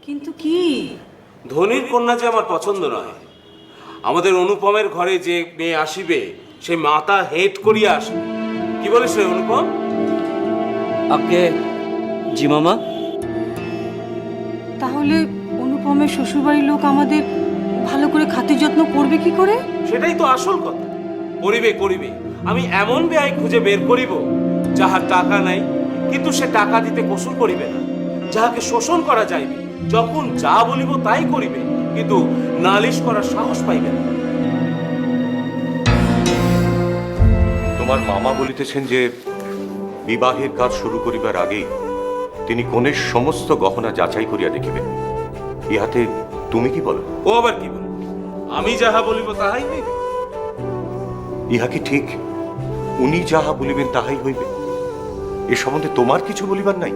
কিন্তু কি? ধনির কন্যা যে আমার পছন্দ নয়। আমাদের অনুপমের ঘরে যে মেয়ে আসিবে সে মাথা হেট করিয়া আসবে। কি বলিস রে অনুপম? আগে জি মামা। তাহলে অনুপমের শ্বশুরবাড়ির লোক আমাদের ভালো করে খাতির যত্ন করবে কি করে? সেটাই তো আসল কথা। করিবে করিবে। আমি এমন ব্যয় খুঁজে বের করিব যাহার টাকা নাই, কিন্তু সে টাকা দিতে কসুর করিবে না। যাহাকে শোষণ করা যাইবে, যখন যা বলিব তাই করিবে, কিন্তু নালিশ করার সাহস পাইবে না। তোমার মামা বলিতেছেন যে বিবাহের কাজ শুরু করিবার আগেই তিনি কনের সমস্ত গহনা যাচাই করিয়া দেখিবেন। ইহাতে তুমি কি বলো? ও আবার কি বল? আমি যাহা বলিব তাহাই হইবে। ইহা কি ঠিক? উনি যাহা বলিবেন তাহাই হইবে? এ সম্বন্ধে তোমার কিছু বলিবার নাই?